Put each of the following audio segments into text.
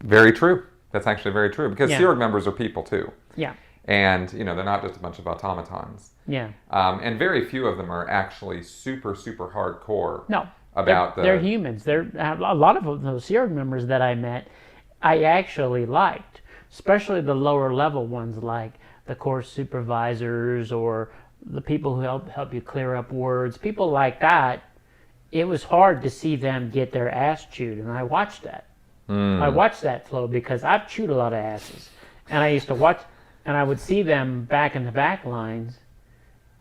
Very true. That's actually very true, because Yeah. Sea Org members are people too. Yeah. And, they're not just a bunch of automatons. Yeah. And very few of them are actually super, super hardcore No. about they're humans. They're a lot of those Sea Org members that I met, I actually liked, especially the lower level ones, like the course supervisors or the people who help you clear up words. People like that. It was hard to see them get their ass chewed, and I watched that. I watched that flow because I've chewed a lot of asses, and I used to watch, and I would see them back in the back lines,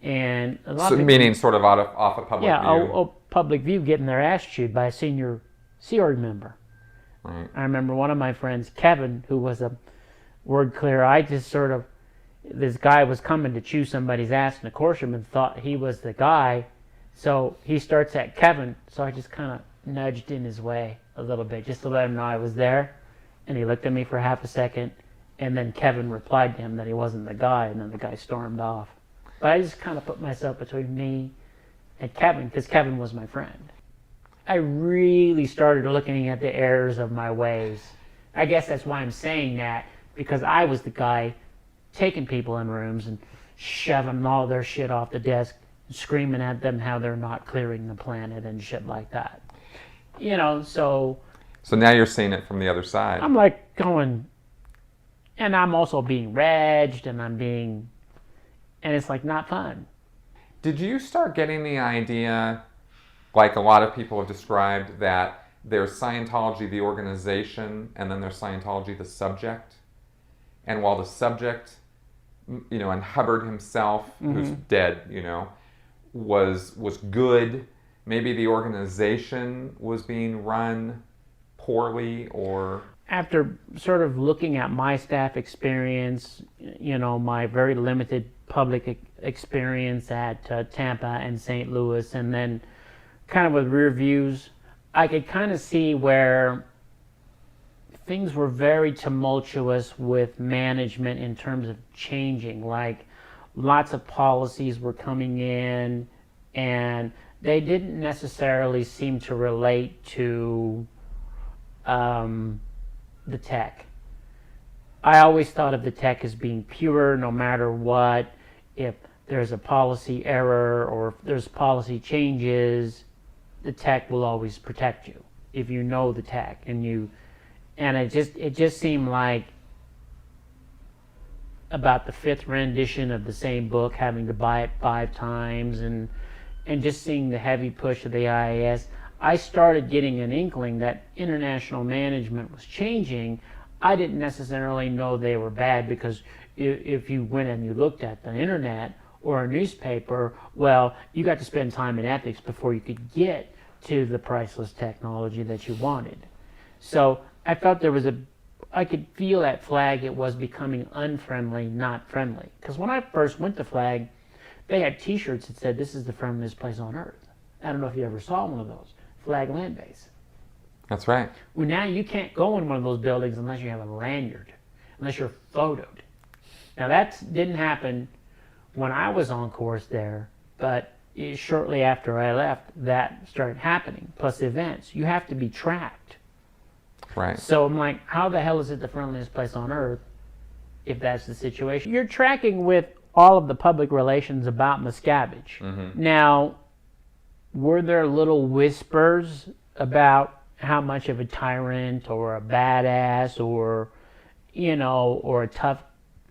and a lot of people, meaning sort of off of public view. Public view, getting their ass chewed by a senior Sea Org member. Right. I remember one of my friends, Kevin, who was a word clear. This guy was coming to chew somebody's ass, and the courseman thought he was the guy, so he starts at Kevin. So I just kind of nudged in his way a little bit, just to let him know I was there, and he looked at me for half a second, and then Kevin replied to him that he wasn't the guy, and then the guy stormed off. But I just kind of put myself between me and Kevin, because Kevin was my friend. I really started looking at the errors of my ways. I guess that's why I'm saying that, because I was the guy taking people in rooms and shoving all their shit off the desk, and screaming at them how they're not clearing the planet and shit like that. So now you're seeing it from the other side. I'm like going, and I'm also being regged, and it's like not fun. Did you start getting the idea, like a lot of people have described, that there's Scientology, the organization, and then there's Scientology, the subject? And while the subject, and Hubbard himself, who's dead, was good, maybe the organization was being run poorly, or... After sort of looking at my staff experience, my very limited public experience at Tampa and St. Louis, and then kind of with rear views, I could kind of see where things were very tumultuous with management in terms of changing. Like, lots of policies were coming in, and they didn't necessarily seem to relate to the tech. I always thought of the tech as being pure no matter what. If there's a policy error or if there's policy changes, the tech will always protect you if you know the tech. And it just seemed like about the fifth rendition of the same book, having to buy it 5 times, and just seeing the heavy push of the IAS, I started getting an inkling that international management was changing. I didn't necessarily know they were bad, because if you went and you looked at the internet or a newspaper, well, you got to spend time in ethics before you could get to the priceless technology that you wanted. So I felt I could feel at Flag it was becoming unfriendly, not friendly. Because when I first went to Flag, they had t-shirts that said, "This is the friendliest place on earth." I don't know if you ever saw one of those. Flag Land Base. That's right. Well, now you can't go in one of those buildings unless you have a lanyard, unless you're photoed. Now that didn't happen when I was on course there, but shortly after I left, that started happening. Plus events. You have to be tracked. Right. So I'm like, how the hell is it the friendliest place on earth if that's the situation? You're tracking with all of the public relations about Miscavige. Now, were there little whispers about how much of a tyrant or a badass or a tough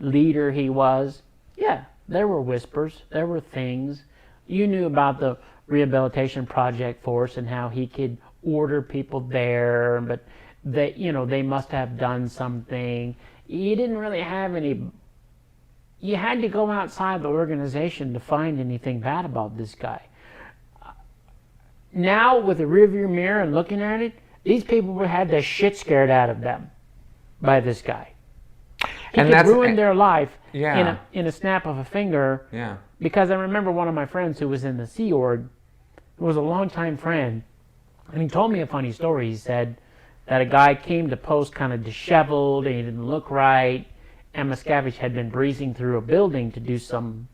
leader he was? Yeah, there were whispers. There were things. You knew about the Rehabilitation Project Force and how he could order people there, but they must have done something. You didn't really have any... You had to go outside the organization to find anything bad about this guy. Now, with the rearview mirror and looking at it, these people had the shit scared out of them by this guy. He could ruin their life in a snap of a finger. Yeah. Because I remember one of my friends who was in the Sea Org, who was a longtime friend, and he told me a funny story. He said that a guy came to post kind of disheveled, and he didn't look right, and Miscavige had been breezing through a building to do some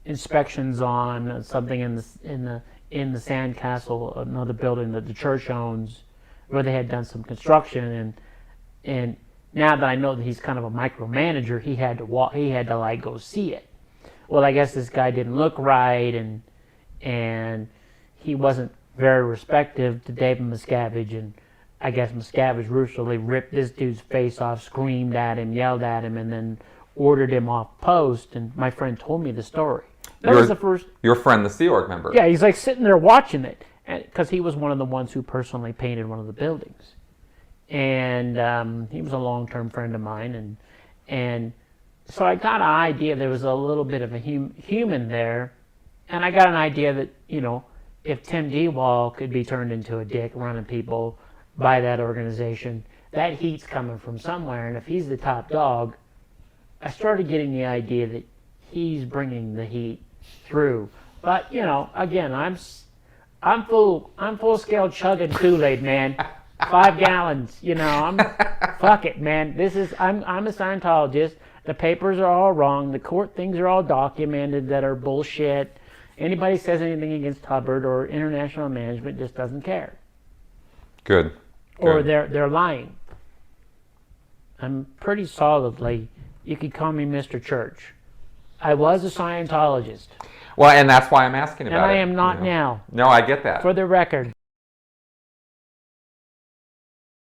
inspections on something in the Sandcastle, another building that the church owns, where they had done some construction, And now that I know that he's kind of a micromanager, he had to walk. He had to like go see it. Well, I guess this guy didn't look right, and he wasn't very respectful to David Miscavige, and I guess Miscavige ruthlessly ripped this dude's face off, screamed at him, yelled at him, and then ordered him off post. And my friend told me the story. That was the first. Your friend, the Sea Org member. Yeah, he's like sitting there watching it, because he was one of the ones who personally painted one of the buildings, and he was a long-term friend of mine, and so I got an idea there was a little bit of a human there, and I got an idea that, you know, if Tim DeWall could be turned into a dick running people by that organization, that heat's coming from somewhere, and if he's the top dog, I started getting the idea that he's bringing the heat through. But, you know, again, I'm full scale chugging Kool-Aid, man. 5 gallons, you know, fuck it, man. I'm a Scientologist. The papers are all wrong. The court things are all documented that are bullshit. Anybody says anything against Hubbard or international management just doesn't care. Good. Or they're lying. I'm pretty solidly, you could call me Mr. Church. I was a Scientologist. Well, and that's why I'm asking about it. And I am not now. No, I get that. For the record.